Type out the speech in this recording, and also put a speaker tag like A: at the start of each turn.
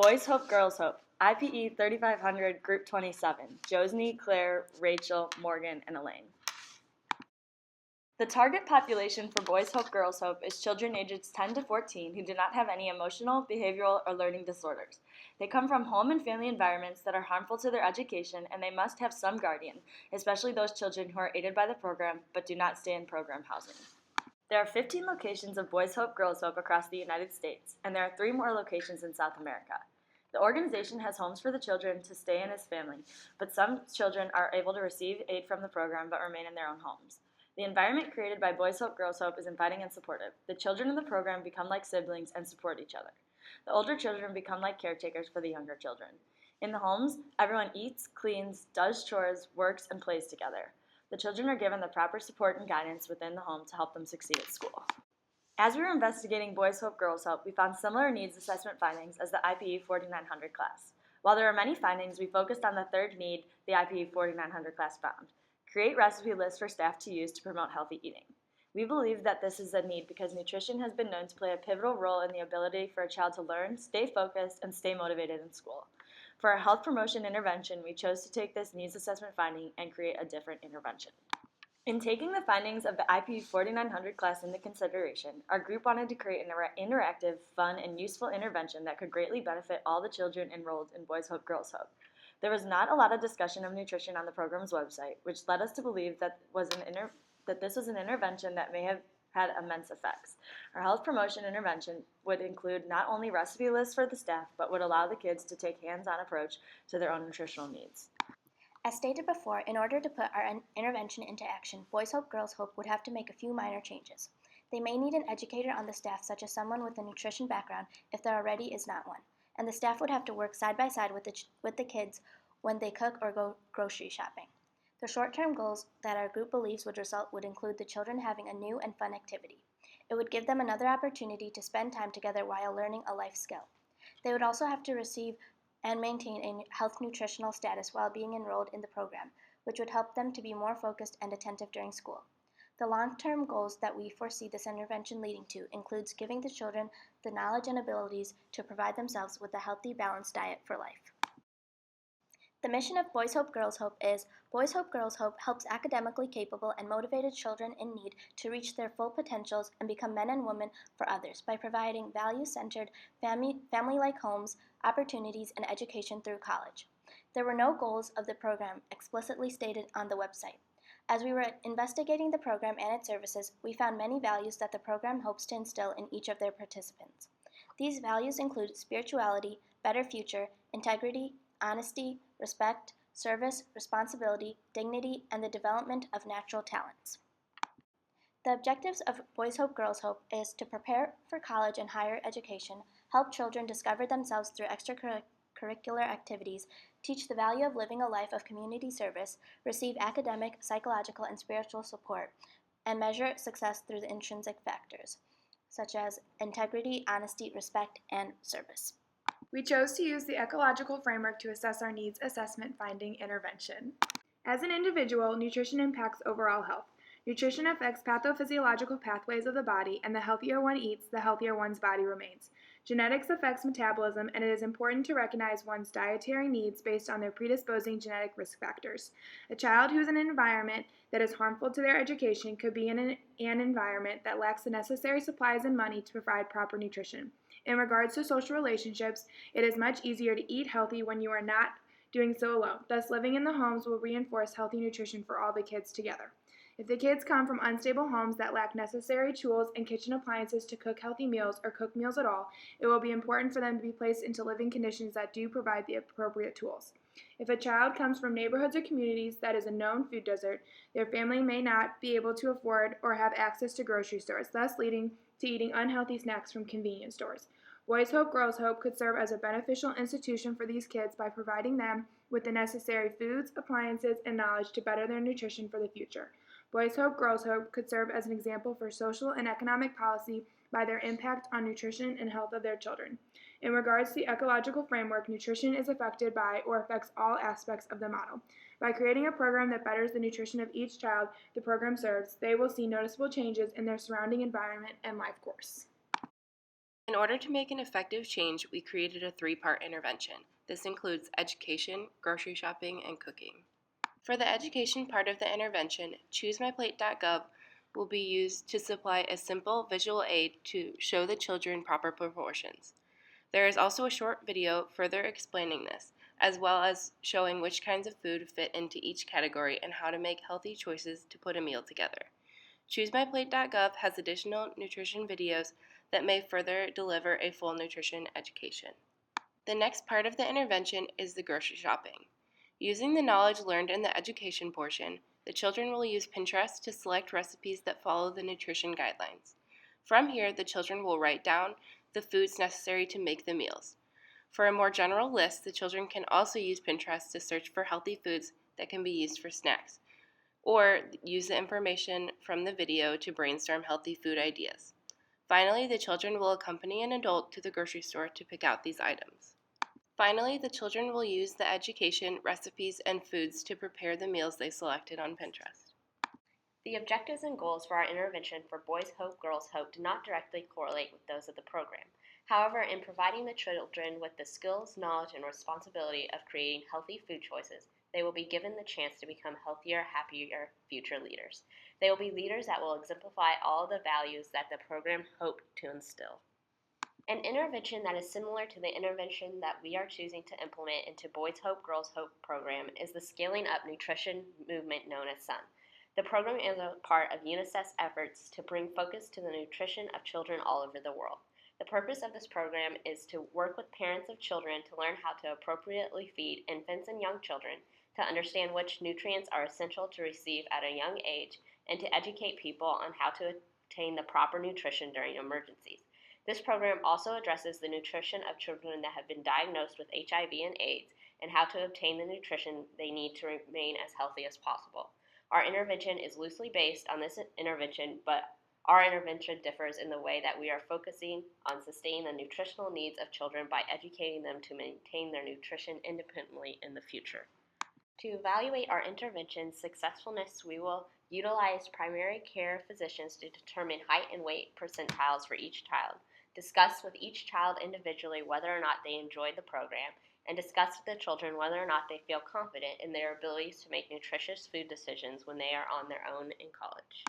A: Boys Hope, Girls Hope, IPE 3500, Group 27, Josni, Claire, Rachel, Morgan, and Elaine. The target population for Boys Hope, Girls Hope is children ages 10 to 14 who do not have any emotional, behavioral, or learning disorders. They come from home and family environments that are harmful to their education, and they must have some guardian, especially those children who are aided by the program but do not stay in program housing. There are 15 locations of Boys Hope, Girls Hope across the United States, and there are 3 more locations in South America. The organization has homes for the children to stay in as family, but some children are able to receive aid from the program but remain in their own homes. The environment created by Boys Hope, Girls Hope is inviting and supportive. The children in the program become like siblings and support each other. The older children become like caretakers for the younger children. In the homes, everyone eats, cleans, does chores, works, and plays together. The children are given the proper support and guidance within the home to help them succeed at school. As we were investigating Boys Hope, Girls Hope, we found similar needs assessment findings as the IPE 4900 class. While there are many findings, we focused on the third need the IPE 4900 class found: create recipe lists for staff to use to promote healthy eating. We believe that this is a need because nutrition has been known to play a pivotal role in the ability for a child to learn, stay focused, and stay motivated in school. For our health promotion intervention, we chose to take this needs assessment finding and create a different intervention. In taking the findings of the IPE 4900 class into consideration, our group wanted to create an interactive, fun, and useful intervention that could greatly benefit all the children enrolled in Boys Hope, Girls Hope. There was not a lot of discussion of nutrition on the program's website, which led us to believe that this was an intervention that may have had immense effects. Our health promotion intervention would include not only recipe lists for the staff, but would allow the kids to take hands-on approach to their own nutritional needs.
B: As stated before, in order to put our intervention into action, Boys Hope, Girls Hope would have to make a few minor changes. They may need an educator on the staff, such as someone with a nutrition background, if there already is not one, and the staff would have to work side by side with the kids when they cook or go grocery shopping. The short-term goals that our group believes would result would include the children having a new and fun activity. It would give them another opportunity to spend time together while learning a life skill. They would also have to receive and maintain a health nutritional status while being enrolled in the program, which would help them to be more focused and attentive during school. The long-term goals that we foresee this intervention leading to includes giving the children the knowledge and abilities to provide themselves with a healthy, balanced diet for life. The mission of Boys Hope, Girls Hope is Boys Hope, Girls Hope helps academically capable and motivated children in need to reach their full potentials and become men and women for others by providing value-centered, family-like homes, opportunities, and education through college. There were no goals of the program explicitly stated on the website. As we were investigating the program and its services, we found many values that the program hopes to instill in each of their participants. These values include spirituality, better future, integrity, honesty, respect, service, responsibility, dignity, and the development of natural talents. The objectives of Boys Hope, Girls Hope is to prepare for college and higher education, help children discover themselves through extracurricular activities, teach the value of living a life of community service, receive academic, psychological, and spiritual support, and measure success through the intrinsic factors, such as integrity, honesty, respect, and service.
C: We chose to use the ecological framework to assess our needs assessment finding intervention. As an individual, nutrition impacts overall health. Nutrition affects pathophysiological pathways of the body, and the healthier one eats, the healthier one's body remains. Genetics affects metabolism, and it is important to recognize one's dietary needs based on their predisposing genetic risk factors. A child who is in an environment that is harmful to their education could be in an environment that lacks the necessary supplies and money to provide proper nutrition. In regards to social relationships, it is much easier to eat healthy when you are not doing so alone. Thus, living in the homes will reinforce healthy nutrition for all the kids together. If the kids come from unstable homes that lack necessary tools and kitchen appliances to cook healthy meals or cook meals at all, it will be important for them to be placed into living conditions that do provide the appropriate tools. If a child comes from neighborhoods or communities that is a known food desert, their family may not be able to afford or have access to grocery stores, thus leading to eating unhealthy snacks from convenience stores. Boys Hope, Girls Hope could serve as a beneficial institution for these kids by providing them with the necessary foods, appliances, and knowledge to better their nutrition for the future. Boys Hope, Girls Hope could serve as an example for social and economic policy by their impact on nutrition and health of their children. In regards to the ecological framework, nutrition is affected by or affects all aspects of the model. By creating a program that betters the nutrition of each child the program serves, they will see noticeable changes in their surrounding environment and life course.
D: In order to make an effective change, we created a 3-part intervention. This includes education, grocery shopping, and cooking. For the education part of the intervention, ChooseMyPlate.gov will be used to supply a simple visual aid to show the children proper proportions. There is also a short video further explaining this, as well as showing which kinds of food fit into each category and how to make healthy choices to put a meal together. ChooseMyPlate.gov has additional nutrition videos that may further deliver a full nutrition education. The next part of the intervention is the grocery shopping. Using the knowledge learned in the education portion, the children will use Pinterest to select recipes that follow the nutrition guidelines. From here, the children will write down the foods necessary to make the meals. For a more general list, the children can also use Pinterest to search for healthy foods that can be used for snacks, or use the information from the video to brainstorm healthy food ideas. Finally, the children will accompany an adult to the grocery store to pick out these items. Finally, the children will use the education, recipes, and foods to prepare the meals they selected on Pinterest.
E: The objectives and goals for our intervention for Boys Hope, Girls Hope do not directly correlate with those of the program. However, in providing the children with the skills, knowledge, and responsibility of creating healthy food choices, they will be given the chance to become healthier, happier future leaders. They will be leaders that will exemplify all the values that the program hoped to instill. An intervention that is similar to the intervention that we are choosing to implement into Boys Hope, Girls Hope program is the Scaling Up Nutrition movement known as SUN. The program is a part of UNICEF's efforts to bring focus to the nutrition of children all over the world. The purpose of this program is to work with parents of children to learn how to appropriately feed infants and young children, to understand which nutrients are essential to receive at a young age, and to educate people on how to obtain the proper nutrition during emergencies. This program also addresses the nutrition of children that have been diagnosed with HIV and AIDS and how to obtain the nutrition they need to remain as healthy as possible. Our intervention is loosely based on this intervention, but our intervention differs in the way that we are focusing on sustaining the nutritional needs of children by educating them to maintain their nutrition independently in the future. To evaluate our intervention's successfulness, we will utilize primary care physicians to determine height and weight percentiles for each child, discuss with each child individually whether or not they enjoyed the program, and discuss with the children whether or not they feel confident in their abilities to make nutritious food decisions when they are on their own in college.